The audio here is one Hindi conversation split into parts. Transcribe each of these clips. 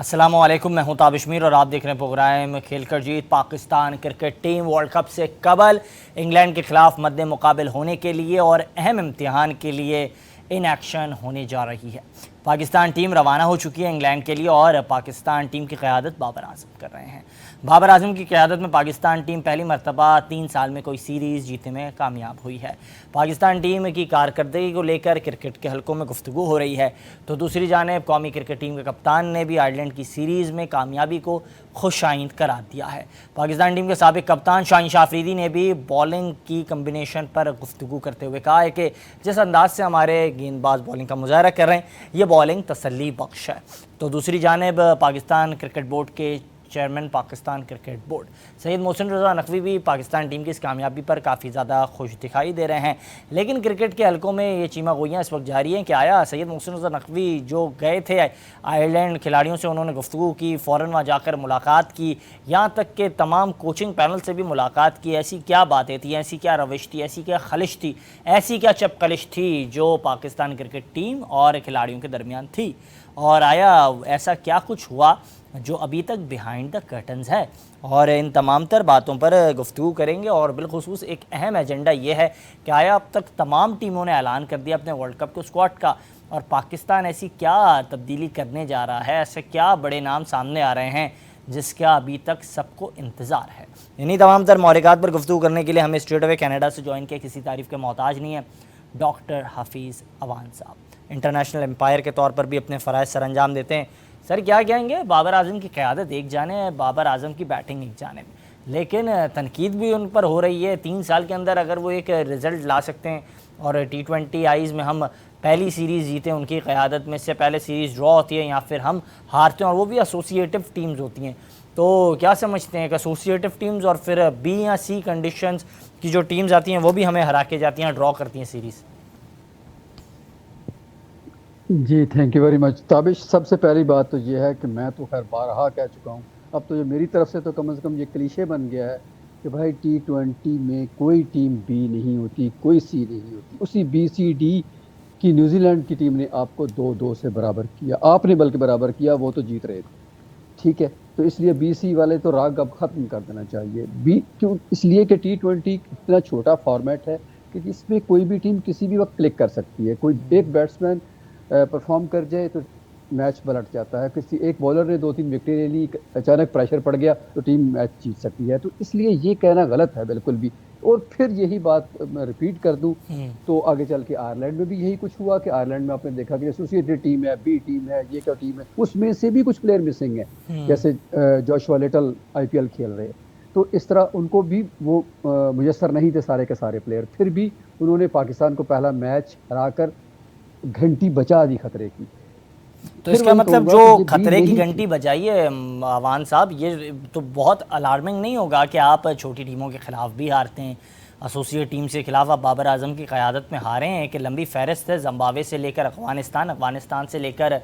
अस्सलामुअलैकुम, मैं हूं ताबिश मीर और आप देख रहे हैं प्रोग्राम खेल कर जीत। Pakistan cricket team world cup से कबल इंग्लैंड के खिलाफ मद्दे मुकाबिल होने के लिए और अहम इम्तिहान के लिए इन एक्शन होने जा रही है। पाकिस्तान टीम रवाना हो चुकी है इंग्लैंड के लिए और पाकिस्तान टीम की क़यादत बाबर आजम कर रहे हैं। बाबर आजम की क़यादत में पाकिस्तान टीम पहली मरतबा 3 साल में कोई सीरीज़ जीतने में कामयाब हुई है। पाकिस्तान टीम की कारकर्दगी को लेकर क्रिकेट के हलकों में गुफ्तगू हो रही है, तो दूसरी जानिब कौमी क्रिकेट टीम के कप्तान ने भी आयरलैंड की सीरीज़ में कामयाबी को खुशाइंद करार दिया है। पाकिस्तान टीम के साबिक कप्तान शाहीन शाह अफरीदी ने भी बॉलिंग की कम्बिनेशन पर गुफ्तगू करते हुए कहा है कि जिस अंदाज से हमारे गेंदबाज बॉलिंग का मुजाहरा कर रहे हैं, ये बॉलिंग तसल्ली बख्श है। तो दूसरी जानिब पाकिस्तान क्रिकेट बोर्ड के chairman Pakistan cricket board Syed Mohsin Raza Naqvi भी पाकिस्तान टीम की इस कामयाबी पर काफ़ी ज़्यादा खुश दिखाई दे रहे हैं। लेकिन क्रिकेट के हलकों में ये चीमा गोइयाँ इस वक्त जारी हैं कि आया सैयद मोहसिन रज़ा नकवी जो गए थे आयरलैंड खिलाड़ियों से, उन्होंने गुफ्तगू की, फ़ौरन वहाँ जाकर मुलाकात की, यहाँ तक कि तमाम कोचिंग पैनल से भी मुलाकात की। ऐसी क्या बातें थी, ऐसी क्या रविश थी, ऐसी क्या खलिश थी, ऐसी क्या चपकलिश थी जो पाकिस्तान क्रिकेट टीम और खिलाड़ियों के दरमियान थी, और आया ऐसा क्या कुछ हुआ जो अभी तक बिहाइंड द कर्टन्स है। और इन तमाम तर बातों पर गुफ्तगू करेंगे। और बिलखुसूस एक अहम एजेंडा ये है कि आया अब तक तमाम टीमों ने ऐलान कर दिया अपने वर्ल्ड कप के स्क्वाड का, और पाकिस्तान ऐसी क्या तब्दीली करने जा रहा है, ऐसे क्या बड़े नाम सामने आ रहे हैं जिसका अभी तक सबको इंतज़ार है। इन्हीं तमाम तर मौलिकात पर गुफ्तगू करने के लिए हमें स्ट्रेट अवे कनाडा से ज्वाइन किया, किसी तारीफ़ के मोहताज नहीं है, डॉक्टर हफीज़ अवान साहब। इंटरनेशनल एम्पायर के तौर पर भी अपने फ़राइज़ सर अंजाम देते हैं। सर क्या कहेंगे, बाबर आजम की क़यादत एक जाने, बाबर आजम की बैटिंग एक जाने, लेकिन तनकीद भी उन पर हो रही है। 3 साल के अंदर अगर वो एक रिज़ल्ट ला सकते हैं और T20 आईज़ में हम पहली सीरीज़ जीते उनकी क़यादत में, से पहले सीरीज़ ड्रॉ होती है या फिर हम हारते हैं, और वो भी एसोसिएटिव टीम्स होती हैं, तो क्या समझते हैं कि एसोसिएटिव टीम्स और फिर बी या सी कंडीशंस की जो टीम्स आती हैं वो भी हमें हरा के जाती हैं, ड्रॉ करती हैं सीरीज़? जी thank you very much Tabish. सबसे पहली बात तो ये है कि मैं तो खैर बारहा कह चुका हूँ, अब तो जो मेरी तरफ से तो कम से कम ये क्लीशे बन गया है कि भाई T20 में कोई टीम बी नहीं होती, कोई सी नहीं होती। उसी BCD की न्यूजीलैंड की टीम ने आपको 2-2 से बराबर किया, आपने बल्कि बराबर किया, वो तो जीत रहे थे, ठीक है। तो इसलिए BC वाले तो राग अब ख़त्म कर देना चाहिए। क्यों? इसलिए कि T20 इतना छोटा फॉर्मेट है कि इसमें कोई भी टीम किसी भी वक्त क्लिक कर सकती है। कोई एक बैट्समैन परफॉर्म कर जाए तो मैच पलट जाता है, किसी एक बॉलर ने 2-3 विकेटें ले ली, अचानक प्रेशर पड़ गया तो टीम मैच जीत सकती है। तो इसलिए ये कहना गलत है बिल्कुल भी। और फिर यही बात मैं रिपीट कर दूं तो आगे चल के आयरलैंड में भी यही कुछ हुआ कि आयरलैंड में आपने देखा कि एसोसिएटेड टीम है, बी टीम है, ये क्या टीम है, उसमें से भी कुछ प्लेयर मिसिंग है, जैसे जोशुआ लिटल IPL खेल रहे, तो इस तरह उनको भी वो मुयस्सर नहीं थे सारे के सारे प्लेयर। फिर भी उन्होंने पाकिस्तान को पहला मैच हराकर घंटी बचा दी खतरे की। तो इसका मतलब जो खतरे की घंटी बजाई है अवान साहब, ये तो बहुत अलार्मिंग नहीं होगा कि आप छोटी टीमों के खिलाफ भी हारते हैं, एसोसिएट टीम के खिलाफ आप बाबर आजम की क़यादत में हारे हैं, कि लंबी फहरिस्त है, ज़िम्बाब्वे से लेकर अफ़गानिस्तान से लेकर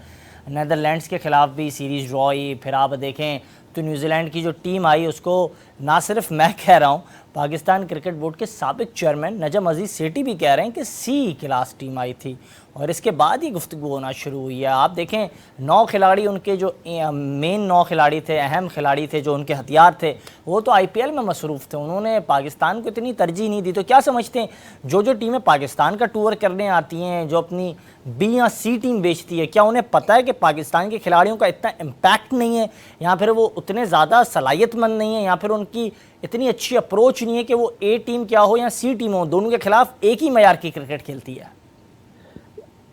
नीदरलैंड्स के ख़िलाफ़ भी सीरीज़ ड्रॉ हुई। फिर आप देखें तो न्यूजीलैंड की जो टीम आई उसको ना सिर्फ मैं कह रहा हूँ, पाकिस्तान क्रिकेट बोर्ड के साबिक चेयरमैन नजम अजीज़ सेठी भी कह रहे हैं कि C क्लास टीम आई थी, और इसके बाद ही गुफ्तगू होना शुरू हुई है। आप देखें 9 खिलाड़ी, उनके जो मेन 9 खिलाड़ी थे, अहम खिलाड़ी थे, जो उनके हथियार थे, वो तो IPL में मसरूफ़ थे, उन्होंने पाकिस्तान को इतनी तरजीह नहीं दी। तो क्या समझते हैं जो टीमें पाकिस्तान का टूर करने आती हैं, जो अपनी B या C टीम बेचती है, क्या उन्हें पता है कि पाकिस्तान के खिलाड़ियों का इतना इम्पैक्ट नहीं है, या फिर वो उतने ज़्यादा सलाहियतमंद नहीं है, या फिर उनकी इतनी अच्छी अप्रोच नहीं है कि वो A टीम क्या हो या C टीम हो, दोनों के खिलाफ एक ही मयार की क्रिकेट खेलती है?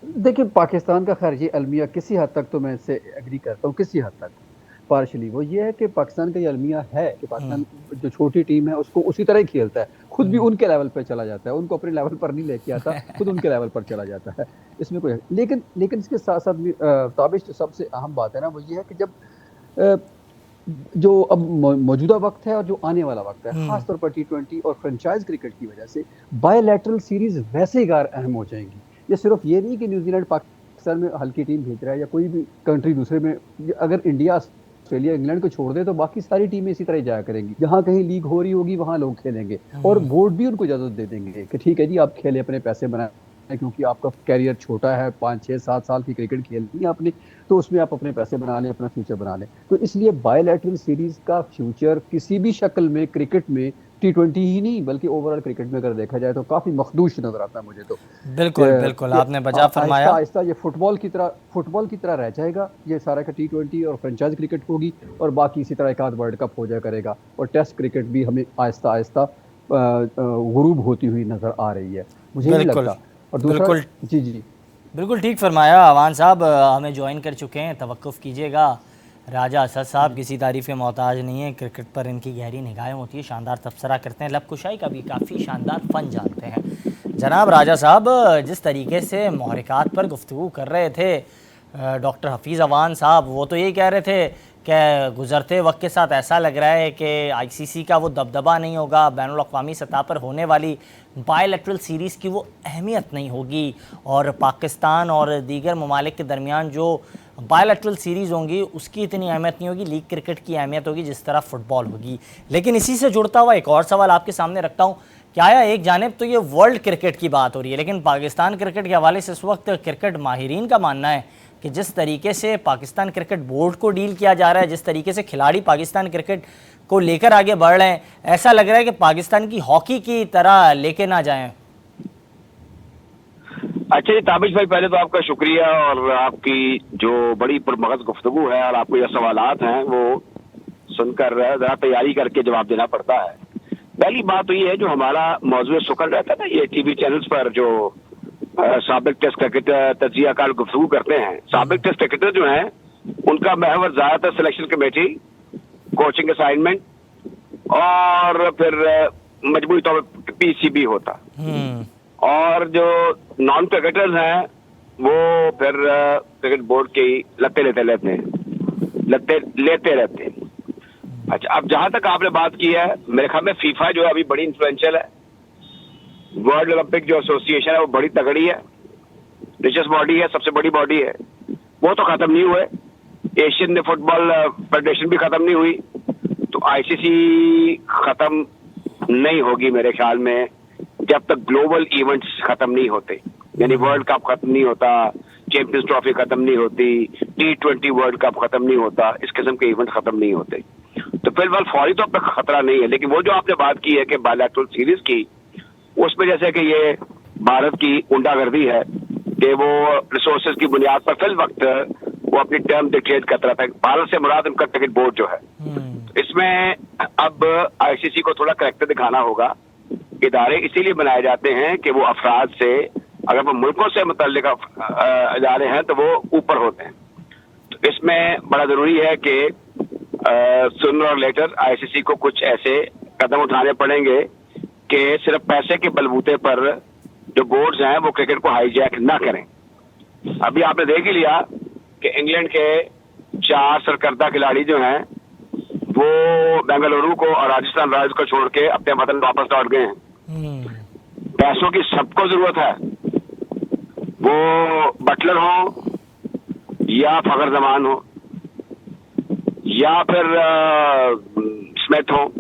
देखिए पाकिस्तान का खैर ये अलमिया किसी हद तक तो मैं इससे एग्री करता हूँ, किसी हद तक पार्शली। वो ये है कि पाकिस्तान का ये अलमिया है कि पाकिस्तान जो छोटी टीम है उसको उसी तरह ही खेलता है, खुद भी उनके लेवल पर चला जाता है, उनको अपने लेवल पर नहीं लेके आता, खुद उनके लेवल पर चला जाता है, इसमें कोई। लेकिन इसके साथ साथ भी ताबिश जो सबसे अहम बात है ना, वो ये है कि जब जो अब मौजूदा वक्त है और जो आने वाला वक्त है, खासतौर पर T20 और फ्रेंचाइज क्रिकेट की वजह से बायलैटरल सीरीज वैसे ही गार अहम हो जाएंगी। ये सिर्फ ये नहीं कि न्यूजीलैंड पाकिस्तान में हल्की टीम भेज रहा है या कोई भी कंट्री दूसरे में, अगर इंडिया ऑस्ट्रेलिया इंग्लैंड को छोड़ दे तो बाकी सारी टीमें इसी तरह जाया करेंगी। जहां कहीं लीग हो रही होगी वहां लोग खेलेंगे और बोर्ड भी उनको इजाजत दे देंगे कि ठीक है जी आप खेले, अपने पैसे बनाए, है, क्योंकि आपका कैरियर छोटा है, 5 6 7 साल की क्रिकेट खेलनी है आपने, तो उसमें आप अपने पैसे बना लें, अपना फ्यूचर बना लें। तो इसलिए बायलैटरल सीरीज का फ्यूचर किसी भी शक्ल में क्रिकेट में, T20 ही नहीं बल्कि ओवरऑल क्रिकेट में अगर देखा जाए तो काफी मखदूश नजर आता है मुझे तो। बिल्कुल बिल्कुल, कि आपने बजा आहिस्ता फरमाया। आहिस्ता ये फुटबॉल की तरह रह जाएगा ये सारा का, T20 और फ्रेंचाइज क्रिकेट होगी, और बाकी इसी तरह एक आध वर्ल्ड कप हो जाया करेगा, और टेस्ट क्रिकेट भी हमें आहिस्ता आहिस्ता गुरूब होती हुई नजर आ रही है, मुझे नहीं बिल्कुल लगता। और दूसरा, बिल्कुल जी जी बिल्कुल ठीक फरमाया। अवान साहब हमें ज्वाइन कर चुके हैं, तवक्कुफ़ कीजिएगा। राजा असद साहब किसी तारीफ़ के मोहताज नहीं है, क्रिकेट पर इनकी गहरी निगाहें होती है, शानदार तबसरा करते हैं, लब कुशाई का भी काफ़ी शानदार फ़न जानते हैं। जनाब राजा साहब, जिस तरीके से महरिकात पर गुफ्तगू कर रहे थे डॉक्टर हफीज़ अवान साहब, वो तो यही कह रहे थे कि गुज़रते वक्त के साथ ऐसा लग रहा है कि आईसीसी का वो दबदबा नहीं होगा, बैनुल-अक़वामी सतह पर होने वाली बायलैटरल सीरीज़ की वो अहमियत नहीं होगी, और पाकिस्तान और दीगर ममालिक के दरमियान जो बायलैटरल सीरीज़ होंगी उसकी इतनी अहमियत नहीं होगी, लीग क्रिकेट की अहमियत होगी जिस तरह फ़ुटबॉल होगी। लेकिन इसी से जुड़ता हुआ एक और सवाल आपके सामने रखता हूँ। क्या है, एक जानिब तो ये वर्ल्ड क्रिकेट की बात हो रही है, लेकिन पाकिस्तान क्रिकेट के हवाले से इस वक्त क्रिकेट माहिरीन का मानना है कि जिस तरीके से पाकिस्तान क्रिकेट बोर्ड को डील किया जा रहा है, जिस तरीके से खिलाड़ी पाकिस्तान क्रिकेट को लेकर आगे बढ़ रहे हैं, ऐसा लग रहा है कि पाकिस्तान की हॉकी की तरह लेके ना जाएं। अच्छा जी ताबिश भाई, पहले तो आपका शुक्रिया, और आपकी जो बड़ी पुरमगज़ गुफ्तगू है और आपको ये सवालात हैं वो सुनकर ज़रा तैयारी करके जवाब देना पड़ता है। पहली बात तो ये है, जो हमारा मौजूद सुकल रहता है ना ये टीवी चैनल्स पर, जो साबिक टेस्ट क्रिकेटर तजिया कार गुफ्तगू करते हैं, साबिक टेस्ट क्रिकेटर जो हैं उनका महवर ज़्यादातर सिलेक्शन कमेटी, कोचिंग असाइनमेंट और फिर मजबूरी तौर पर PCB होता। और जो नॉन क्रिकेटर्स हैं वो फिर क्रिकेट बोर्ड के लत्ते लेते रहते हैं। अच्छा, अब जहां तक आपने बात की है, मेरे ख्याल में फीफा जो है अभी बड़ी इन्फ्लुएंशियल है, वर्ल्ड ओलंपिक जो एसोसिएशन है वो बड़ी तगड़ी है, रिचेस्ट बॉडी है, सबसे बड़ी बॉडी है, वो तो खत्म नहीं हुए। एशियन फुटबॉल फेडरेशन भी खत्म नहीं हुई, तो ICC खत्म नहीं होगी मेरे ख्याल में जब तक ग्लोबल इवेंट्स खत्म नहीं होते, यानी वर्ल्ड कप खत्म नहीं होता, चैंपियंस ट्रॉफी खत्म नहीं होती, T20 वर्ल्ड कप खत्म नहीं होता, इस किस्म के इवेंट खत्म नहीं होते। तो फिलहाल फौरी तौर पर खतरा नहीं है। लेकिन वो जो आपने बात की है कि बायलैटरल सीरीज की, उसमें जैसे कि ये भारत की गुंडागर्दी है कि वो रिसोर्सेज की बुनियाद पर फिल वक्त वो अपनी टर्म डिक्लेयर करता रहता है। भारत से मुराद उनका क्रिकेट बोर्ड जो है, इसमें अब ICC को थोड़ा करैक्टर दिखाना होगा। इदारे इसीलिए बनाए जाते हैं कि वो अफराद से, अगर वो मुल्कों से मुतल्लिक इदारे हैं तो वो ऊपर होते हैं। तो इसमें बड़ा जरूरी है कि सूनर और लेटर ICC को कुछ ऐसे कदम उठाने पड़ेंगे कि सिर्फ पैसे के बलबूते पर जो बोर्ड्स हैं वो क्रिकेट को हाईजैक ना करें। अभी आपने देख ही लिया कि इंग्लैंड के 4 सरकर्दा खिलाड़ी जो हैं वो बेंगलुरु को और राजस्थान रॉयल्स को छोड़ के अपने वतन वापस लौट गए हैं। पैसों की सबको जरूरत है, वो बटलर हो या फखर जमान हो या फिर स्मिथ हो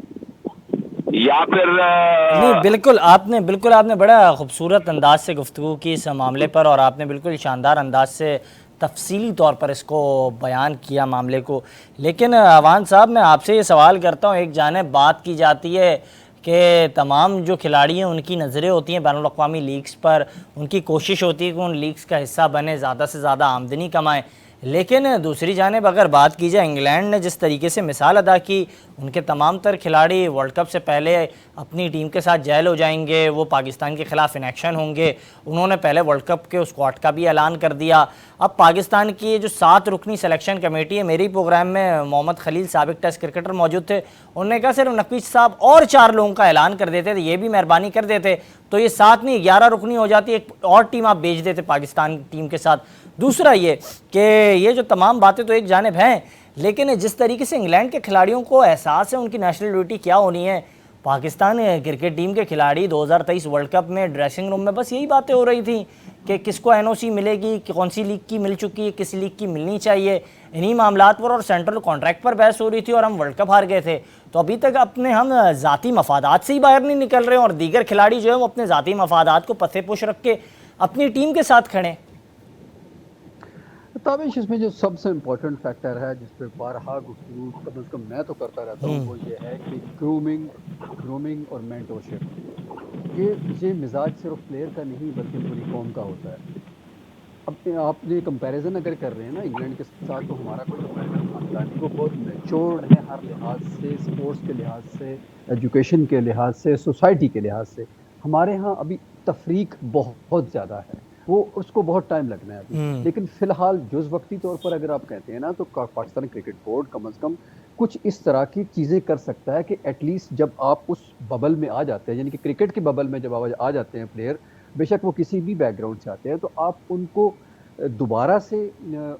या फिर नहीं, बिल्कुल आपने बड़ा खूबसूरत अंदाज से गुफ्तगू की इस मामले पर, और आपने बिल्कुल शानदार अंदाज से तफसीली तौर पर इसको बयान किया मामले को। लेकिन अवान साहब, मैं आपसे ये सवाल करता हूँ, एक जानिब बात की जाती है कि तमाम जो खिलाड़ी हैं उनकी नज़रें होती हैं बैनुल अक़वामी लीग्स पर, उनकी कोशिश होती है कि उन लीग्स का हिस्सा बने, ज़्यादा से ज़्यादा आमदनी कमाएं। लेकिन दूसरी जानिब अगर बात की जाए, इंग्लैंड ने जिस तरीके से मिसाल अदा की, उनके तमाम तर खिलाड़ी वर्ल्ड कप से पहले अपनी टीम के साथ जेल हो जाएंगे, वो पाकिस्तान के ख़िलाफ़ इन एक्शन होंगे। उन्होंने पहले वर्ल्ड कप के स्क्वाड का भी ऐलान कर दिया। अब पाकिस्तान की जो 7 रुकनी सिलेक्शन कमेटी है, मेरे प्रोग्राम में मोहम्मद खलील साबिक टेस्ट क्रिकेटर मौजूद थे, उन्होंने कहा सिर्फ नकवी साहब और 4 लोगों का ऐलान कर देते थे, ये भी मेहरबानी कर देते तो ये 7 नहीं 11 रुकनी हो जाती, एक और टीम आप भेज देते पाकिस्तान टीम के साथ। दूसरा ये कि ये जो तमाम बातें तो एक जानिब हैं, लेकिन जिस तरीके से इंग्लैंड के खिलाड़ियों को एहसास है उनकी नेशनल ड्यूटी क्या होनी है, पाकिस्तान क्रिकेट टीम के खिलाड़ी 2023 वर्ल्ड कप में ड्रेसिंग रूम में बस यही बातें हो रही थी कि किसको NOC मिलेगी, कि कौन सी लीग की मिल चुकी है, किस लीग की मिलनी चाहिए, इन्हीं मामलात पर और सेंट्रल कॉन्ट्रैक्ट पर बहस हो रही थी, और हम वर्ल्ड कप हार गए थे। तो अभी तक अपने हम ज़ाती मफादात से ही बाहर नहीं निकल रहे हैं, और दीगर खिलाड़ी जो है वो अपने ज़ाती मफादात को पथे पुश रख के अपनी टीम के साथ खड़े? ताबिश इसमें जो सबसे इम्पोर्टेंट फैक्टर है जिस पे बारहा गुफ्तगू कम से कम मैं तो करता रहता हूँ वो ये है कि ग्रूमिंग और मेंटरशिप। ये मिजाज सिर्फ प्लेयर का नहीं बल्कि पूरी कौम का होता है। अब आपने कंपैरिजन अगर कर रहे हैं ना इंग्लैंड के साथ, तो हमारा कोई कंपैरिजन बनता नहीं। वो बहुत मैच्योर्ड है हर लिहाज से, स्पोर्ट्स के लिहाज से, एजुकेशन के लिहाज से, सोसाइटी के लिहाज से। हमारे यहाँ अभी तफरीक बहुत ज़्यादा है, वो उसको बहुत टाइम लगना है अभी। लेकिन फिलहाल जुज़ वक्ती तौर पर अगर आप कहते हैं ना, तो पाकिस्तान क्रिकेट बोर्ड कम से कम कुछ इस तरह की चीज़ें कर सकता है कि एटलीस्ट जब आप उस बबल में आ जाते हैं, यानी कि क्रिकेट के बबल में जब आ जाते हैं प्लेयर, बेशक वो किसी भी बैकग्राउंड से आते हैं, तो आप उनको दोबारा से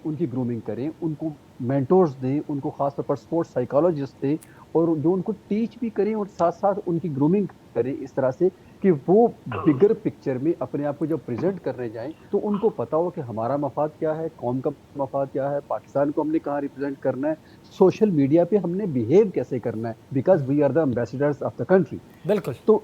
उनकी ग्रूमिंग करें, उनको मेंटोर्स दें, उनको ख़ास तौर पर स्पोर्ट्स साइकोलॉजिस्ट दें, और जो उनको टीच भी करें और साथ साथ उनकी ग्रूमिंग करें इस तरह से कि वो बिगर पिक्चर में अपने आप को जब प्रेजेंट करने जाएं तो उनको पता हो कि हमारा मफाद क्या है, कौम का मफाद क्या है, पाकिस्तान को हमने कहाँ रिप्रेजेंट करना है, सोशल मीडिया पे हमने बिहेव कैसे करना है, because we are the ambassadors of the country. बिल्कुल। तो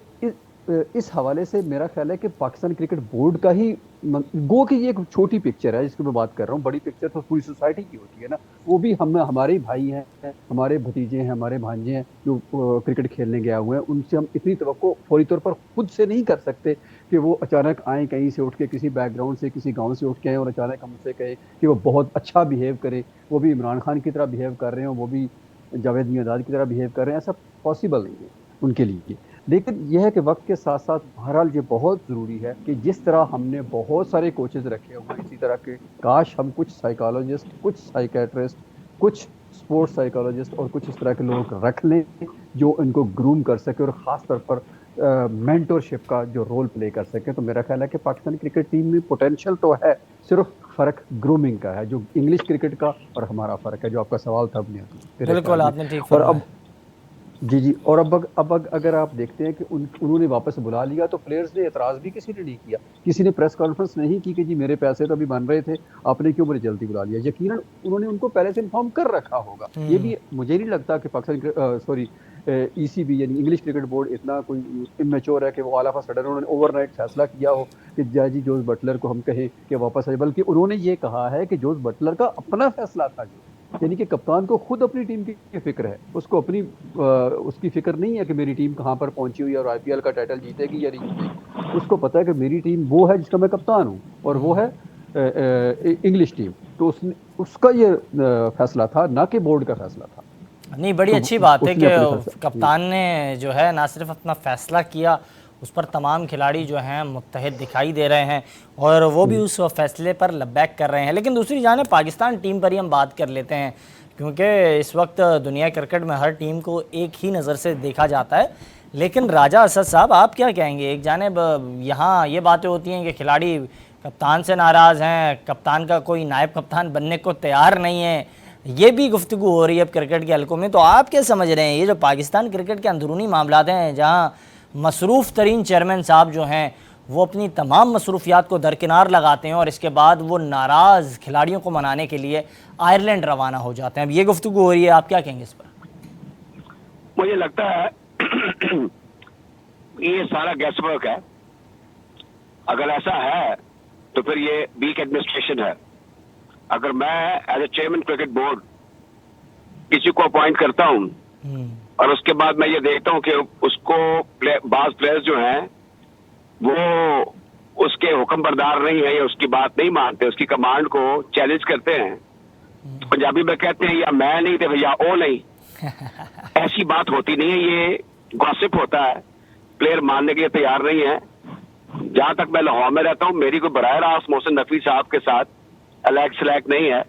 इस हवाले से मेरा ख्याल है कि पाकिस्तान क्रिकेट बोर्ड का ही गो की ये एक छोटी पिक्चर है जिसकी मैं बात कर रहा हूँ, बड़ी पिक्चर तो पूरी सोसाइटी की होती है ना। वो भी हमारे भाई हैं, हमारे भतीजे हैं, हमारे भांजे हैं जो क्रिकेट खेलने गए हुए हैं, उनसे हम इतनी तवक्को फौरी तौर पर खुद से नहीं कर सकते कि वो अचानक आए कहीं से उठ के, किसी बैकग्राउंड से, किसी गाँव से उठ के आए और अचानक हमसे कहे कि वो बहुत अच्छा बिहेव करे, वो भी इमरान खान की तरह बिहेव कर रहे हो, वो भी जावेद मियांदाद की तरह बिहेव कर रहे हैं। ऐसा पॉसिबल नहीं है उनके लिए। लेकिन यह है कि वक्त के साथ साथ बहरहाल ये बहुत ज़रूरी है कि जिस तरह हमने बहुत सारे कोचेज़ रखे हुए हैं, इसी तरह के काश हम कुछ साइकोलॉजिस्ट, कुछ साइकेट्रिस्ट, कुछ स्पोर्ट्स साइकोलॉजिस्ट और कुछ इस तरह के लोग रख लें जो इनको ग्रूम कर सके और ख़ास तौर पर मेंटरशिप का जो रोल प्ले कर सके। तो मेरा ख्याल है कि पाकिस्तानी क्रिकेट टीम में पोटेंशियल तो है, सिर्फ फ़र्क ग्रूमिंग का है, जो इंग्लिश क्रिकेट का और हमारा फ़र्क है, जो आपका सवाल था बुनियादी। बिल्कुल, आपने ठीक और फरमाया। जी और अब अगर आप देखते हैं कि उन्होंने वापस बुला लिया, तो प्लेयर्स ने एतराज़ भी किसी ने नहीं किया, किसी ने प्रेस कॉन्फ्रेंस नहीं की कि जी मेरे पैसे तो अभी बन रहे थे, आपने क्यों मुझे जल्दी बुला लिया। यकीनन उन्होंने उनको पहले से इन्फॉर्म कर रखा होगा। ये भी मुझे नहीं लगता कि पाकिस्तान ECB यानी इंग्लिश क्रिकेट बोर्ड इतना कोई इमेच्योर है कि वो ऑल ऑफ अ सडन उन्होंने ओवरनाइट फैसला किया हो कि जी जोस बटलर को हम कहें कि वापस आए, बल्कि उन्होंने ये कहा है कि जोस बटलर का अपना फैसला था, यानी कि कप्तान को खुद अपनी टीम की फिक्र है, उसको अपनी उसकी फिक्र नहीं है कि मेरी टीम कहाँ पर पहुंची हुई है और IPL का टाइटल जीतेगी या नहीं जीतेगी। उसको पता है कि मेरी टीम वो है जिसका मैं कप्तान हूँ और वो है इंग्लिश टीम। तो उसका ये फैसला था, ना कि बोर्ड का फैसला था। नहीं, बड़ी अच्छी बात है कि कप्तान ने जो है ना सिर्फ अपना फैसला किया, उस पर तमाम खिलाड़ी जो हैं मुत्तहिद दिखाई दे रहे हैं और वो भी उस फैसले पर लब्बैक कर रहे हैं। लेकिन दूसरी जानिब पाकिस्तान टीम पर ही हम बात कर लेते हैं, क्योंकि इस वक्त दुनिया क्रिकेट में हर टीम को एक ही नज़र से देखा जाता है। लेकिन राजा असद साहब, आप क्या कहेंगे? एक जानिब यहाँ ये बातें होती हैं कि खिलाड़ी कप्तान से नाराज़ हैं, कप्तान का कोई नायब कप्तान बनने को तैयार नहीं है, ये भी गुफ्तगू हो रही है अब क्रिकेट के हलकों में। तो आप क्या समझ रहे हैं, ये जो पाकिस्तान क्रिकेट के अंदरूनी मामलात हैं, जहाँ मसरूफ़ तरीन चेयरमैन साहब जो हैं वो अपनी तमाम मसरूफियात को दरकिनार लगाते हैं और इसके बाद वो नाराज़ खिलाड़ियों को मनाने के लिए आयरलैंड रवाना हो जाते हैं, अब ये गुफ्तगू हो रही है, आप क्या कहेंगे इस पर? मुझे लगता है ये सारा गैस वर्क है। अगर ऐसा है तो फिर ये वीक एडमिनिस्ट्रेशन है। अगर मैं as a chairman cricket board किसी को अपॉइंट करता हूं और उसके बाद मैं ये देखता हूं कि उसको बाज प्लेयर्स जो हैं वो उसके हुक्म बरदार नहीं है या उसकी बात नहीं मानते, उसकी कमांड को चैलेंज करते हैं, पंजाबी में कहते हैं या मैं नहीं तो भैया ओ नहीं। ऐसी बात होती नहीं है, ये गॉसिप होता है, प्लेयर मानने के लिए तैयार नहीं है। जहां तक मैं लाहौर में रहता हूं, मेरी कोई बराह रास्त मोहसिन नकवी साहब के साथ अलग सलैक नहीं है।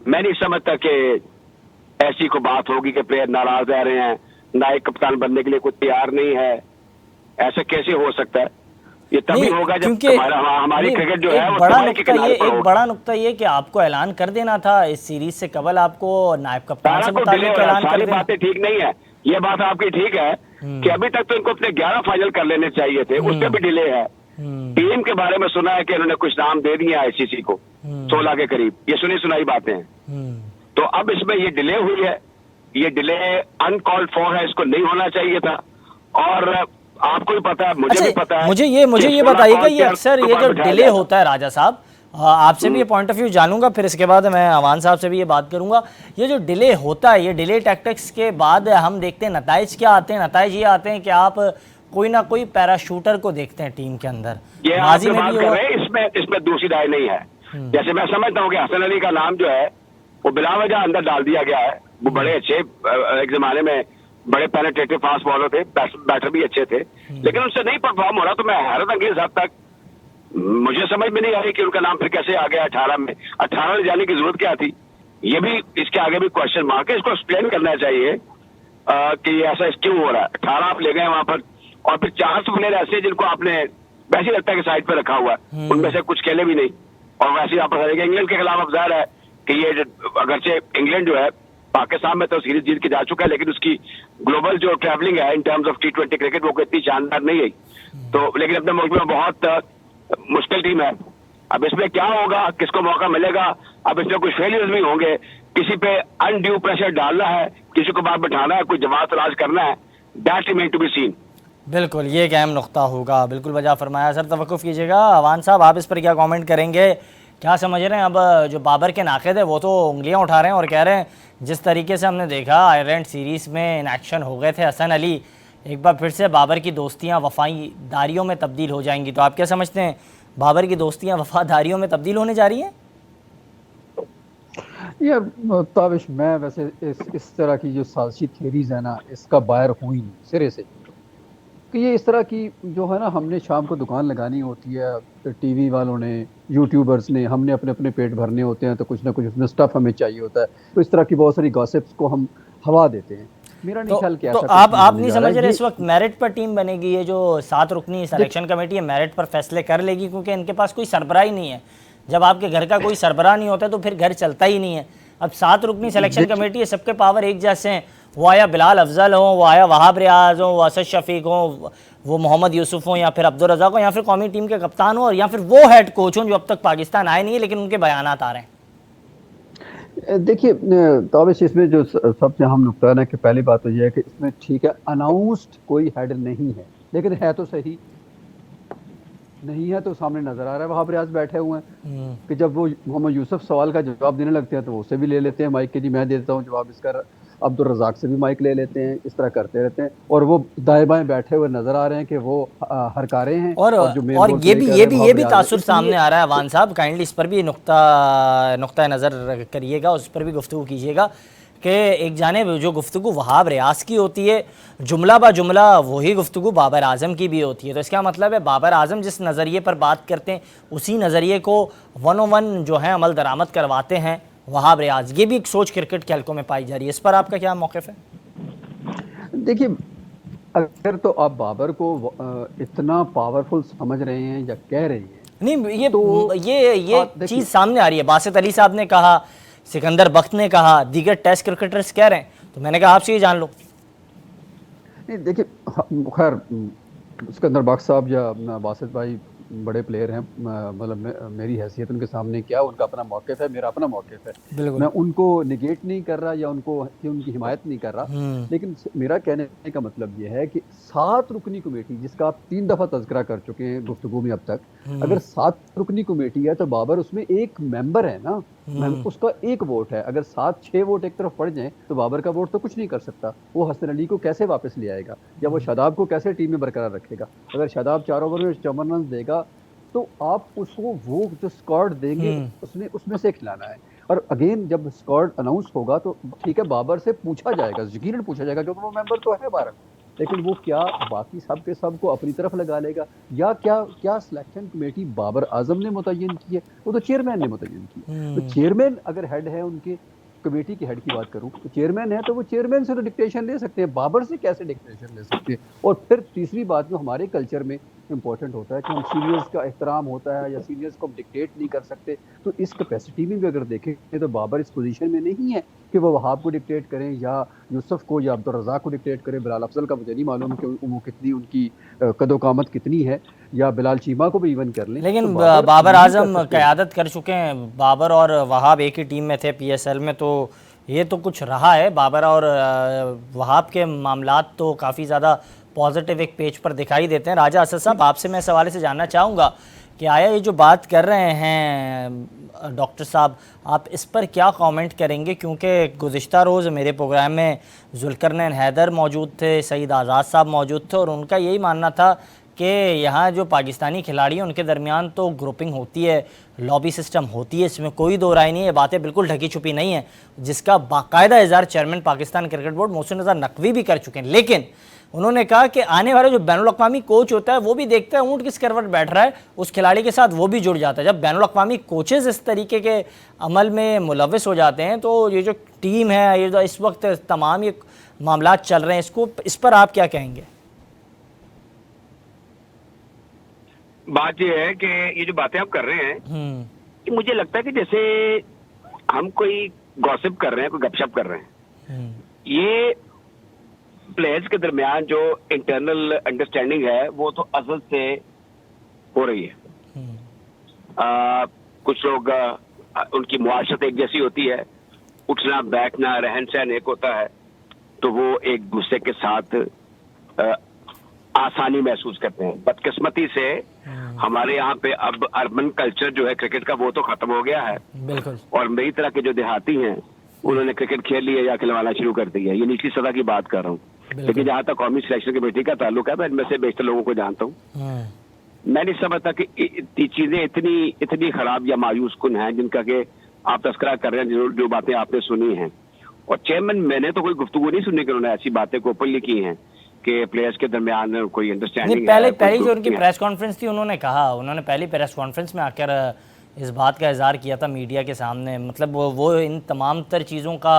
मैं नहीं समझता कि ऐसी कोई बात होगी कि प्लेयर नाराज रह रहे हैं, नायब कप्तान बनने के लिए कोई तैयार नहीं है। ऐसा कैसे हो सकता है? ये तभी होगा जब हमारी क्रिकेट जो है वो समय के किनारे पर होगी। एक बड़ा नुक्ता ये कि आपको ऐलान कर देना था इस सीरीज से कबल, आपको नायब कप्तान से मुताबिक ऐलान कर देना। बातें ठीक नहीं है, ये बात आपकी ठीक है कि अभी तक तो इनको अपने 11 फाइनल कर लेने चाहिए थे, उससे भी डिले है। टीम के बारे में सुना है कि इन्होंने कुछ नाम दे दिए ICC को 16 के करीब, ये सुनी सुनाई बातें हैं। तो अब इसमें ये डिले हुई है, ये डिले अनकॉल्ड फॉर है, इसको नहीं होना चाहिए था। और आपको भी पता है, मुझे भी पता है। मुझे ये बताइएगा, ये अक्सर ये जो डिले होता है राजा साहब, आपसे भी ये पॉइंट ऑफ व्यू जानूंगा, फिर इसके बाद मैं अवान साहब से भी ये बात करूंगा। ये जो डिले होता है, ये डिले टैक्टिक्स के बाद हम देखते हैं नताइज क्या आते हैं। नताइज ये आते हैं कि आप कोई ना कोई पैराशूटर को देखते हैं टीम के अंदर। ये माजी में बात कर रहे हैं, इसमें दूसरी राय नहीं है। जैसे मैं समझता हूँ कि हसन अली का नाम जो है वो बिला वजह अंदर डाल दिया गया है। वो बड़े अच्छे, एक जमाने में बड़े पेनिट्रेटिव फास्ट बॉलर थे, बैटर भी अच्छे थे, लेकिन उनसे नहीं परफॉर्म हो रहा। तो मैं हैरत अंगेज हद तक मुझे समझ में नहीं आ रही कि उनका नाम फिर कैसे आ गया 18 में। 18 में जाने की जरूरत क्या थी? ये भी, इसके आगे भी क्वेश्चन मार्क है। इसको एक्सप्लेन करना चाहिए कि ऐसा क्यों हो रहा है। 18 आप ले गए वहां पर, और फिर 4 प्लेयर ऐसे जिनको आपने वैसे ही लगता है कि साइड पे रखा हुआ है, उनमें से कुछ खेले भी नहीं और वैसे ही वापस आ जाएंगे। इंग्लैंड के खिलाफ अब जाहिर है कि ये अगरचे इंग्लैंड जो है पाकिस्तान में तो सीरीज जीत के जा चुका है, लेकिन उसकी ग्लोबल जो ट्रैवलिंग है in terms of T20 cricket वो इतनी शानदार नहीं है। तो लेकिन अपने मुल्क में बहुत मुश्किल टीम है। अब इसमें क्या होगा, किसको मौका मिलेगा? अब इसमें कुछ फेलियर्स भी होंगे, किसी पे अनड्यू प्रेशर डालना है, किसी को बात बैठाना है, कोई जवाब तलाश करना है। That remain to be seen. बिल्कुल, ये एक अहम नुक्ता होगा, बिल्कुल वजह फरमाया। सर तवक्कुफ कीजिएगा, अवान साहब आप इस पर क्या कमेंट करेंगे, क्या समझ रहे हैं? अब जो बाबर के नाक़िद है वो तो उंगलियां उठा रहे हैं और कह रहे हैं जिस तरीके से हमने देखा आयरलैंड सीरीज़ में इन एक्शन हो गए थे हसन अली, एक बार फिर से बाबर की दोस्तियां वफादारियों में तब्दील हो जाएंगी। तो आप क्या समझते हैं, बाबर की दोस्तियां वफादारियों में तब्दील होने जा रही हैं? यार ताबिश, मैं वैसे इस तरह की जो साजिशी थ्योरीज है ना, इसका बायर हूँ ही नहीं सिरे से। कि ये इस तरह की जो है ना, हमने शाम को दुकान लगानी होती है, तो टीवी वालों ने, यूट्यूबर्स ने, हमने अपने अपने पेट भरने होते हैं, तो कुछ ना कुछ उसमें स्टफ हमें चाहिए होता है। तो इस तरह की बहुत सारी गॉसिप्स को हम हवा देते हैं। मेरा नहीं ख्याल कि तो ऐसा आप नहीं समझ रहे इस वक्त मेरिट पर टीम बनेगी? ये जो 7 रुकनी सिलेक्शन कमेटी है मेरिट पर फैसले कर लेगी, क्योंकि इनके पास कोई सरबराह ही नहीं है। जब आपके घर का कोई सरबराह नहीं होता तो फिर घर चलता ही नहीं है। अब 7 रुकनी सिलेक्शन कमेटी है, सबके पावर एक जैसे हैं। वो आया बिलाल अफजल हो, वो आया वहाब रियाज हो, वो असद शफीक हो, वो मोहम्मद यूसुफ हो, या फिर अब्दुल रज़ाक हो, या फिर कौमी टीम के कप्तान हो, और या फिर वो हेड कोच हो जो अब तक पाकिस्तान आए नहीं है लेकिन उनके बयानात आ रहे हैं। देखिए ताबिश, इसमें जो सबसे अहम नुकता है ना, कि पहली बात तो यह है कि इसमें ठीक है अनाउंस्ड कोई हेड नहीं है, लेकिन है तो सही नहीं है तो सामने नजर आ रहा है। वहां पर आज बैठे हुए हैं कि जब वो मोहम्मद यूसुफ सवाल का जवाब देने लगते हैं तो उससे भी ले लेते हैं माइक के, जी मैं दे देता हूँ जवाब इसका। अब्दुल रज़ाक से भी माइक ले लेते हैं, इस तरह करते रहते हैं। और वो दाएं बाएं बैठे हुए नजर आ रहे हैं कि वो हरकारे हैं। और ये भी तासुर सामने आ रहा है। अवान साहब काइंडली इस पर भी नुक्ता नज़र करिएगा, उस पर भी गुफ्तगू कीजिएगा कि एक जानिब जो गुफ्तगू वहाब रियाज की होती है, जुमला बा जुमला वही गुफ्तगू बाबर आज़म की भी होती है। तो इसका मतलब है बाबर आज़म जिस नज़रिए पर बात करते हैं उसी नज़रिए को 101 जो है अमल दरामद करवाते हैं वहाब रियाज। ये भी एक सोच क्रिकेट के हल्कों में पाई जा रही है, इस पर आपका क्या मौक़िफ़ है? देखिए, अगर तो आप बाबर को इतना पावरफुल समझ रहे हैं या कह रहे हैं, नहीं ये चीज़ सामने आ रही है। बासित अली साहब ने कहा, सिकंदर बख्त ने कहा, दीगर टेस्ट क्रिकेटर्स कह रहे हैं, तो मैंने कहा आपसे ये जान लो। नहीं देखिए, खैर सिकंदर बख्त साहब या बासित भाई बड़े प्लेयर हैं, मतलब मेरी हैसियत उनके सामने क्या, उनका अपना मौक़िफ़ है, मेरा अपना मौक़िफ़ है। मैं उनको निगेट नहीं कर रहा या उनकी हिमायत नहीं कर रहा, लेकिन मेरा कहने का मतलब यह है कि 7 रुकनी कमेटी जिसका आप 3 दफ़ा तज़किरा कर चुके हैं गुफ्तगू में अब तक, अगर 7 रुकनी कमेटी है तो बाबर उसमें एक मेंबर है ना, उसका एक वोट है। अगर 7-6 वोट एक तरफ पड़ जाएं तो बाबर का वोट तो कुछ नहीं कर सकता। वो हसन अली को कैसे वापस ले आएगा, या वो शादाब को कैसे टीम में बरकरार रखेगा? अगर शादाब 4 ओवर में 54 रन देगा तो आप उसको वो जो स्क्वाड देंगे उसमें से खिलाना है। और अगेन जब स्क्वाड अनाउंस होगा तो ठीक है, बाबर से पूछा जाएगा, यकीनन पूछा जाएगा, क्योंकि वो मेंबर तो है 12, लेकिन वो क्या बाकी सब के सब को अपनी तरफ लगा लेगा, या क्या सिलेक्शन कमेटी बाबर आजम ने मुतय्यन की है? वो तो चेयरमैन ने मुतय्यन की। तो चेयरमैन अगर हेड है उनके कमेटी की हेड की बात करूं तो चेयरमैन है, तो वो चेयरमैन से तो डिक्टेशन ले सकते हैं, बाबर से कैसे डिक्टेशन ले सकते हैं? और फिर तीसरी बात जो हमारे कल्चर में इंपॉर्टेंट होता है कि हम सीनियर्स का एहतराम होता है या सीनियर्स को हम डिक्टेट नहीं कर सकते। तो इस कैपेसिटी में भी अगर देखें तो बाबर इस पोजीशन में नहीं है कि वो वहाब को डिक्टेट करें या यूसुफ को या अब्दुल रज़ाक को डिक्टेट करें। बिलाल अफजल का मुझे नहीं मालूम कि वो कितनी उनकी कदोकामत कितनी है, या बिलाल चीमा को भी इवन कर लें। लेकिन बाबर आजम क़यादत कर चुके हैं, बाबर और वहाब एक ही टीम में थे PSL में, तो ये तो कुछ रहा है। बाबर और वहाब के मामलात तो काफ़ी ज़्यादा पॉजिटिव एक पेज पर दिखाई देते हैं। राजा असद साहब, आपसे मैं इस हवाले से जानना चाहूँगा कि आया ये जो बात कर रहे हैं डॉक्टर साहब, आप इस पर क्या कमेंट करेंगे? क्योंकि गुज़िश्ता रोज़ मेरे प्रोग्राम में ज़ुल्करनैन हैदर मौजूद थे, सईद आज़ाद साहब मौजूद थे, और उनका यही मानना था कि यहाँ जो पाकिस्तानी खिलाड़ी हैं उनके दरमियान तो ग्रुपिंग होती है, लॉबी सिस्टम होती है, इसमें कोई दो राय नहीं है, ये बातें बिल्कुल ढकी छुपी नहीं है, जिसका बाकायदा इज़हार chairman Pakistan cricket board Mohsin Raza Naqvi भी कर चुके हैं। लेकिन उन्होंने कहा कि आने वाला जो बैनुल-अक़वामी कोच होता है वो भी देखता है ऊँट किस करवट बैठ रहा है, उस खिलाड़ी के साथ वो भी जुड़ जाता है। जब बैनुल-अक़वामी कोचेज़ इस तरीके के अमल में मुलव्वस हो जाते हैं तो ये जो टीम है, ये जो इस वक्त तमाम ये मामला चल रहे हैं, इस पर आप क्या कहेंगे? बात ये है कि ये जो बातें आप कर रहे हैं कि मुझे लगता है कि जैसे हम कोई गॉसिप कर रहे हैं, कोई गपशप कर रहे हैं। ये प्लेयर्स के दरमियान जो इंटरनल अंडरस्टैंडिंग है वो तो असल से हो रही है। कुछ लोग उनकी मुआशरत एक जैसी होती है, उठना बैठना रहन सहन एक होता है, तो वो एक दूसरे के साथ आसानी महसूस करते हैं। बदकिस्मती से हमारे यहाँ पे अब अर्बन कल्चर जो है क्रिकेट का वो तो खत्म हो गया है, बिल्कुल, और मेरी तरह के जो देहाती हैं उन्होंने क्रिकेट खेल लिया या खिलवाना शुरू कर दिया। ये निचली सतह की बात कर रहा हूँ, लेकिन जहाँ तक कौमी सिलेक्शन कमेटी का ताल्लुक है मैं इनमें से बेशतर लोगों को जानता हूँ। मैं नहीं समझता कि चीजें इतनी खराब या मायूस कुन हैं जिनका कि आप तस्करा कर रहे हैं, जो बातें आपने सुनी हैं। और चेयरमैन मैंने तो कोई गुफ्तगू नहीं सुनी कि उन्होंने ऐसी बातें को ओपनली की हैं कि प्लेयर्स के दरमियान कोई अंडरस्टैंडिंग पहली जो उनकी प्रेस कॉन्फ्रेंस थी उन्होंने पहली प्रेस कॉन्फ्रेंस में आकर इस बात का इजहार किया था मीडिया के सामने। मतलब वो इन तमाम तर चीज़ों का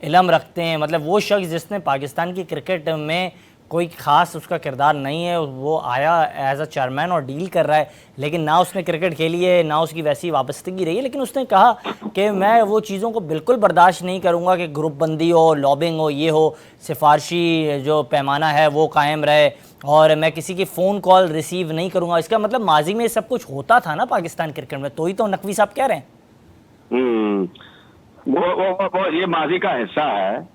इल्म रखते हैं। मतलब वो शख्स जिसने पाकिस्तान की क्रिकेट में कोई ख़ास उसका किरदार नहीं है, वो आया एज अ चेयरमैन और डील कर रहा है, लेकिन ना उसने क्रिकेट खेली है ना उसकी वैसी वाबस्तगी रही है। लेकिन उसने कहा कि मैं वो चीज़ों को बिल्कुल बर्दाश्त नहीं करूँगा कि ग्रुप बंदी हो, लॉबिंग हो, ये हो, सिफारशी जो पैमाना है वो कायम रहे, और मैं किसी की फ़ोन कॉल रिसीव नहीं करूँगा। इसका मतलब माजी में सब कुछ होता था ना पाकिस्तान क्रिकेट में, तो ही तो नकवी साहब कह रहे हैं। वो ये माजी का हिस्सा है,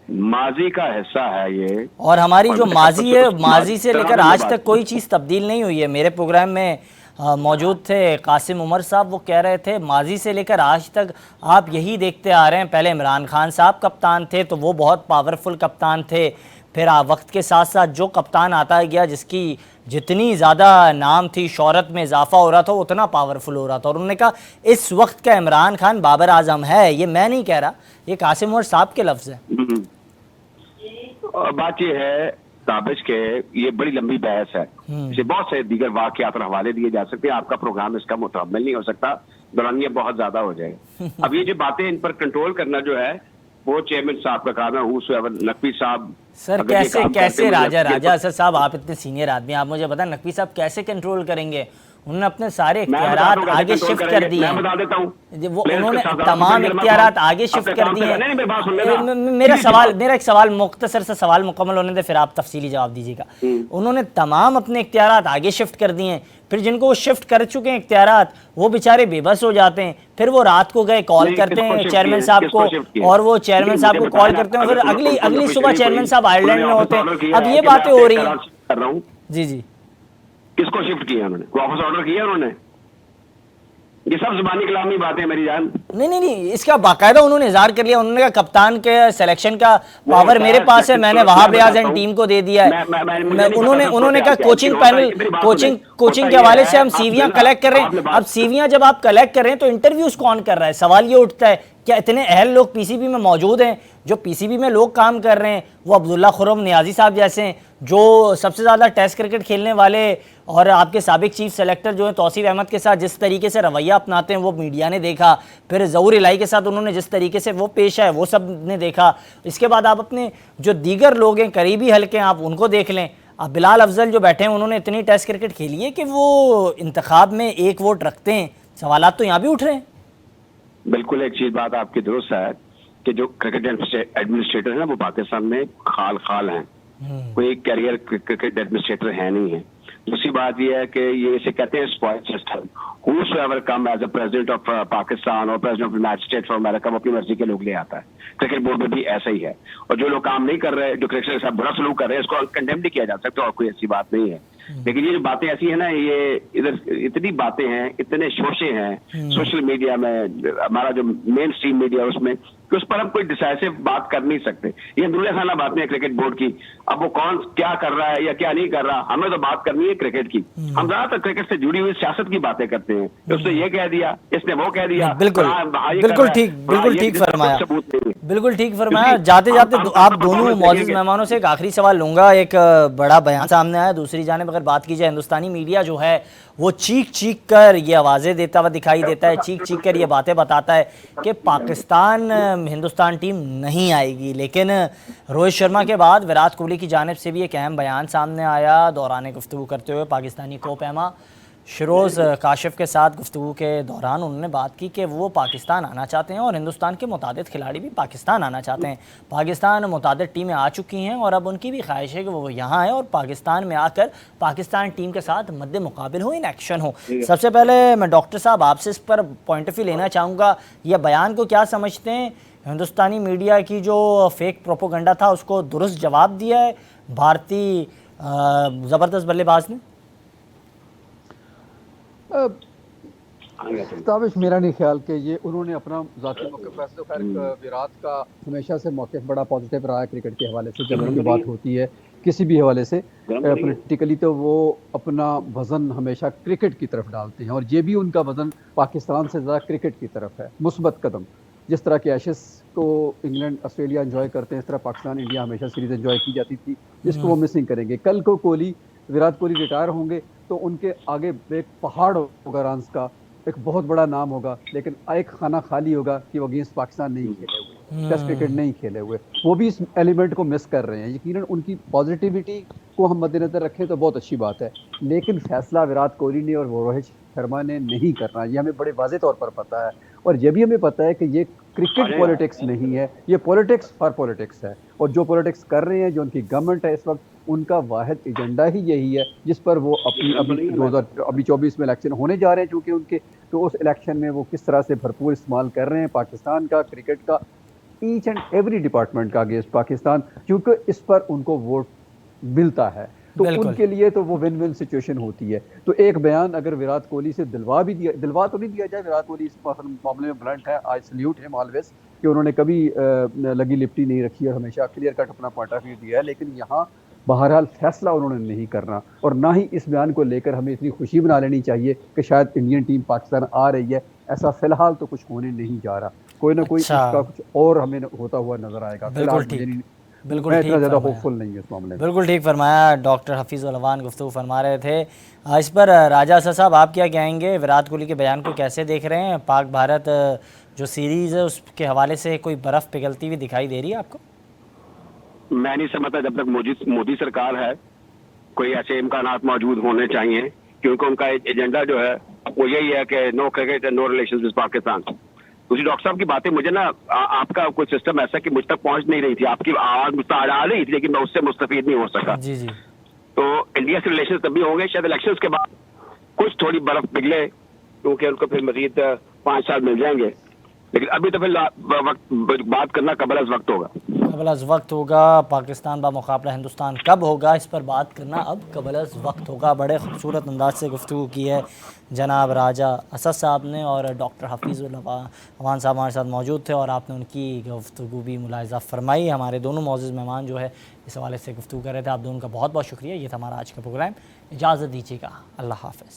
माजी का हिस्सा है ये। और हमारी जो माजी है, माजी से लेकर आज तक कोई चीज़ तब्दील नहीं हुई है। मेरे प्रोग्राम में मौजूद थे कासिम उमर साहब, वो कह रहे थे माजी से लेकर आज तक आप यही देखते आ रहे हैं। पहले इमरान खान साहब कप्तान थे तो वो बहुत पावरफुल कप्तान थे, फिर वक्त के साथ साथ जो कप्तान आता गया जिसकी जितनी ज़्यादा नाम थी, शोहरत में इजाफा हो रहा था, उतना पावरफुल हो रहा था। और उन्होंने कहा इस वक्त का इमरान खान बाबर आजम है। ये मैं नहीं कह रहा, ये कासिम उमर साहब के लफ्ज़ है। और बात ये है ताबिश के, ये बड़ी लंबी बहस है, इसे बहुत से दीगर वाक़यात और हवाले दिए जा सकते हैं। आपका प्रोग्राम इसका मुतहम्मिल नहीं हो सकता, दौरानिया बहुत ज्यादा हो जाएगा। अब ये जो बातें, इन पर कंट्रोल करना जो है वो चेयरमैन साहब का काम है। नकवी साहब सर कैसे राजा असद साहब, आप इतने सीनियर आदमी, आप मुझे बताएं नकवी साहब कैसे कंट्रोल करेंगे? उन्होंने अपने सारे इख्तियारात आगे शिफ्ट कर दिए। मैं बता देता हूँ, वो उन्होंने तमाम इख्तियारात आगे शिफ्ट कर दिए। मेरा एक सवाल मुख्तसर सा सवाल मुकम्मल होने दे, फिर आप तफसीली जवाब दीजिएगा। उन्होंने तमाम अपने इख्तियारात आगे शिफ्ट कर दिए, फिर जिनको वो शिफ्ट कर चुके हैं इख्तियारात, वो बेचारे बेबस हो जाते हैं। फिर वो रात को गए कॉल करते हैं चेयरमैन साहब को, और वो चेयरमैन साहब को कॉल करते हैं, फिर अगली सुबह चेयरमैन साहब आयरलैंड में होते हैं। अब ये बातें हो रही हैं। जी, किसको शिफ्ट किया उन्होंने? वापस ऑर्डर किया उन्होंने? ये सब जुबानी कलामी बातें मेरी जान। नहीं, इसका बाकायदा उन्होंने इज़हार कर लिया। उन्होंने कहा कप्तान के सिलेक्शन का पावर मेरे पास है, मैंने वहाब रियाज एंड टीम को दे दिया है। उन्होंने कहा कोचिंग पैनल, कोचिंग के हवाले से हम सीवियां कलेक्ट कर रहे हैं। अब सीवियां जब आप कलेक्ट कर रहे हैं तो इंटरव्यूज कौन कर रहा है? सवाल ये उठता है, क्या इतने अहल लोग पीसीबी में मौजूद हैं? जो पीसीबी में लोग काम कर रहे हैं वो अब्दुल्ला खुर्रम नियाजी साहब जैसे हैं, जो सबसे ज़्यादा टेस्ट क्रिकेट खेलने वाले, और आपके साबिक चीफ सेलेक्टर जो है तौसीफ अहमद के साथ जिस तरीके से रवैया अपनाते हैं वो मीडिया ने देखा, फिर ज़हूर इलाही के साथ उन्होंने जिस तरीके से वो पेश आए वो सब ने देखा। इसके बाद आप अपने जो दीगर लोग हैं, करीबी हल्के हैं, आप उनको देख लें। अब बिलाल अफजल जो बैठे हैं उन्होंने इतनी टेस्ट क्रिकेट खेली है कि वो इंतखाब में एक वोट रखते हैं। सवालात तो यहाँ भी उठ रहे हैं। बिल्कुल, एक चीज बात आपकी दुरुस्त है कि जो क्रिकेट एडमिनिस्ट्रेटर है ना वो पाकिस्तान में खाल हैं, कोई कैरियर क्रिकेट एडमिनिस्ट्रेटर है नहीं है। दूसरी बात यह है कि ये इसे कहते हैं spoil system. Whosoever come as a president of Pakistan और president of United States of America, वो अपनी मर्जी के लोग ले आता है। क्रिकेट बोर्ड में भी ऐसा ही है। और जो लोग काम नहीं कर रहे, जो क्रिकेट के साथ बुरा सलूक कर रहे हैं, इसको कंडेम नहीं किया जा सकता और कोई ऐसी बात नहीं है। लेकिन ये जो बातें ऐसी है ना, ये इधर इतनी बातें हैं, इतने शोशे हैं सोशल मीडिया में, हमारा जो मेन स्ट्रीम मीडिया उसमें, कि उस पर हम कोई डिसाइसिव बात कर नहीं सकते। ये अंदरूनी खाना बातें हैं क्रिकेट बोर्ड की। अब वो कौन क्या कर रहा है या क्या नहीं कर रहा, हमें तो बात करनी है क्रिकेट की। हम ज्यादातर क्रिकेट से जुड़ी हुई सियासत की बातें करते हैं। उसने ये कह दिया, इसने वो कह दिया। बिल्कुल बिल्कुल ठीक फरमाया, बिल्कुल ठीक फरमाया। जाते जाते आप दोनों मौजूद मेहमानों से एक आखिरी सवाल लूंगा। एक बड़ा बयान सामने आया, दूसरी जानिब अगर बात की जाए, हिंदुस्तानी मीडिया जो है वो चीख कर ये आवाज़ें देता हुआ दिखाई देता है, चीख कर ये बातें बताता है कि पाकिस्तान हिंदुस्तान टीम नहीं आएगी। लेकिन रोहित शर्मा के बाद विराट कोहली की जानिब से भी एक अहम बयान सामने आया। दौरान गुफ्तगू करते हुए पाकिस्तानी कोपैमा शिरोज़ काशिफ के साथ गुफ्तगू के दौरान उन्होंने बात की कि वो पाकिस्तान आना चाहते हैं और हिंदुस्तान के मुतादिद खिलाड़ी भी पाकिस्तान आना चाहते हैं। पाकिस्तान मुतादिद टीमें आ चुकी हैं और अब उनकी भी ख्वाहिश है कि वो यहाँ आए और पाकिस्तान में आकर पाकिस्तान टीम के साथ मद्दे मुकाबिल हो, इन एक्शन हो। सबसे पहले मैं डॉक्टर साहब आपसे इस पर पॉइंट ऑफ व्यू लेना चाहूँगा। यह बयान को क्या समझते हैं? हिंदुस्तानी मीडिया की जो फेक प्रोपोगंडा था उसको दुरुस्त जवाब दिया है भारतीय ज़बरदस्त बल्लेबाज ने? ताबिश, मेरा नहीं ख्याल कि ये उन्होंने अपना ज़ाती मौक़िफ़, वैसे तो खैर विराट का हमेशा से मौक़िफ़ बड़ा पॉजिटिव रहा है क्रिकेट के हवाले से। जब उनकी बात होती है किसी भी हवाले से पॉलिटिकली, तो वो अपना वज़न हमेशा क्रिकेट की तरफ डालते हैं और ये भी उनका वज़न पाकिस्तान से ज़्यादा क्रिकेट की तरफ है। मुस्बत कदम, जिस तरह के एशेस को इंग्लैंड ऑस्ट्रेलिया एंजॉय करते हैं, इस तरह पाकिस्तान इंडिया हमेशा सीरीज़ एंजॉय की जाती थी, जिसको वो मिसिंग करेंगे। कल को विराट कोहली रिटायर होंगे तो उनके आगे एक पहाड़ होगा रन्स का, एक बहुत बड़ा नाम होगा, लेकिन एक खाना खाली होगा कि वो अगेंस्ट पाकिस्तान नहीं खेले हुए, टेस्ट क्रिकेट नहीं खेले हुए। वो भी इस एलिमेंट को मिस कर रहे हैं। यकीनन उनकी पॉजिटिविटी को हम मद्देनजर रखें तो बहुत अच्छी बात है, लेकिन फैसला विराट कोहली ने और रोहित शर्मा ने नहीं करना, ये हमें बड़े वाज़े तौर पर पता है। और ये भी हमें पता है कि ये क्रिकेट पॉलिटिक्स नहीं है, ये पॉलिटिक्स फॉर पॉलिटिक्स है। और जो पॉलिटिक्स कर रहे हैं, जो उनकी गवर्नमेंट है इस वक्त, उनका वाहिद एजेंडा ही यही है जिस पर वो अभी 2024 में इलेक्शन होने जा रहे हैं, चूँकि उनके, तो उस इलेक्शन में वो किस तरह से भरपूर इस्तेमाल कर रहे हैं पाकिस्तान का, क्रिकेट का, ईच एंड एवरी डिपार्टमेंट का अगेंस्ट पाकिस्तान, क्योंकि इस पर उनको वोट मिलता है। तो उनके लिए तो वो विन विन सिचुएशन होती है। तो एक बयान अगर विराट कोहली से दिलवा तो नहीं दिया जाए, विराट कोहली इस मामले में ब्लंट है, आई सल्यूट हिम ऑलवेज, कि उन्होंने कभी लगी लिपटी नहीं रखी और हमेशा क्लियर कट अपना पॉइंट ऑफ व्यू दिया है। लेकिन यहाँ बहरहाल फैसला उन्होंने नहीं करना, और ना ही इस बयान को लेकर हमें इतनी खुशी बना लेनी चाहिए कि शायद इंडियन टीम पाकिस्तान आ रही है। ऐसा फिलहाल तो कुछ होने नहीं जा रहा, कोई ना कोई इसका कुछ और हमें होता हुआ नजर आएगा। बिल्कुल मैं इतना ज़्यादा होपफुल नहीं है इस मामले में। बिल्कुल ठीक फरमाया। डॉक्टर हफीज़ उल अवान गुफ्तगू फरमा रहे थे। इस पर राजा साहब आप क्या कहेंगे? विराट कोहली के बयान को कैसे देख रहे हैं? पाक भारत जो सीरीज़ है उसके हवाले से कोई बर्फ़ पिघलती हुई दिखाई दे रही है आपको? मैं नहीं समझता जब तक मोदी सरकार है कोई ऐसे इम्कानात मौजूद होने चाहिए, क्योंकि उनका एजेंडा जो है वो यही है कि no cricket and no relations with Pakistan. दूसरी डॉक्टर साहब की बातें, मुझे ना आपका कोई सिस्टम ऐसा कि मुझ तक पहुंच नहीं रही थी, आपकी आवाज मुझ तक आ रही थी लेकिन मैं उससे मुस्तफीद नहीं हो सका। जी जी। तो इंडिया से रिलेशन तभी होंगे शायद इलेक्शंस के बाद कुछ थोड़ी बर्फ पिघले, क्योंकि उनको फिर मजीद 5 साल मिल जाएंगे। लेकिन अभी तो फिर बात करना कबल अज़ वक्त होगा। कबल अज़ वक्त होगा। पाकिस्तान बा मुकाबला हिंदुस्तान कब होगा, इस पर बात करना अब कबल अज़ वक्त होगा। बड़े खूबसूरत अंदाज से गुफ्तगू की है जनाब राजा असद साहब ने, और डॉक्टर हफीज़ उल अवान साहब हमारे साथ मौजूद थे और आपने उनकी गुफ्तगू भी मुलाहिज़ा फरमाई। हमारे दोनों मौजूद मेहमान जो है इस हवाले से गुफ्तगू कर रहे थे। आप दोनों का बहुत बहुत शुक्रिया। ये था हमारा आज का प्रोग्राम। इजाज़त दीजिएगा, अल्लाह हाफ़िज़।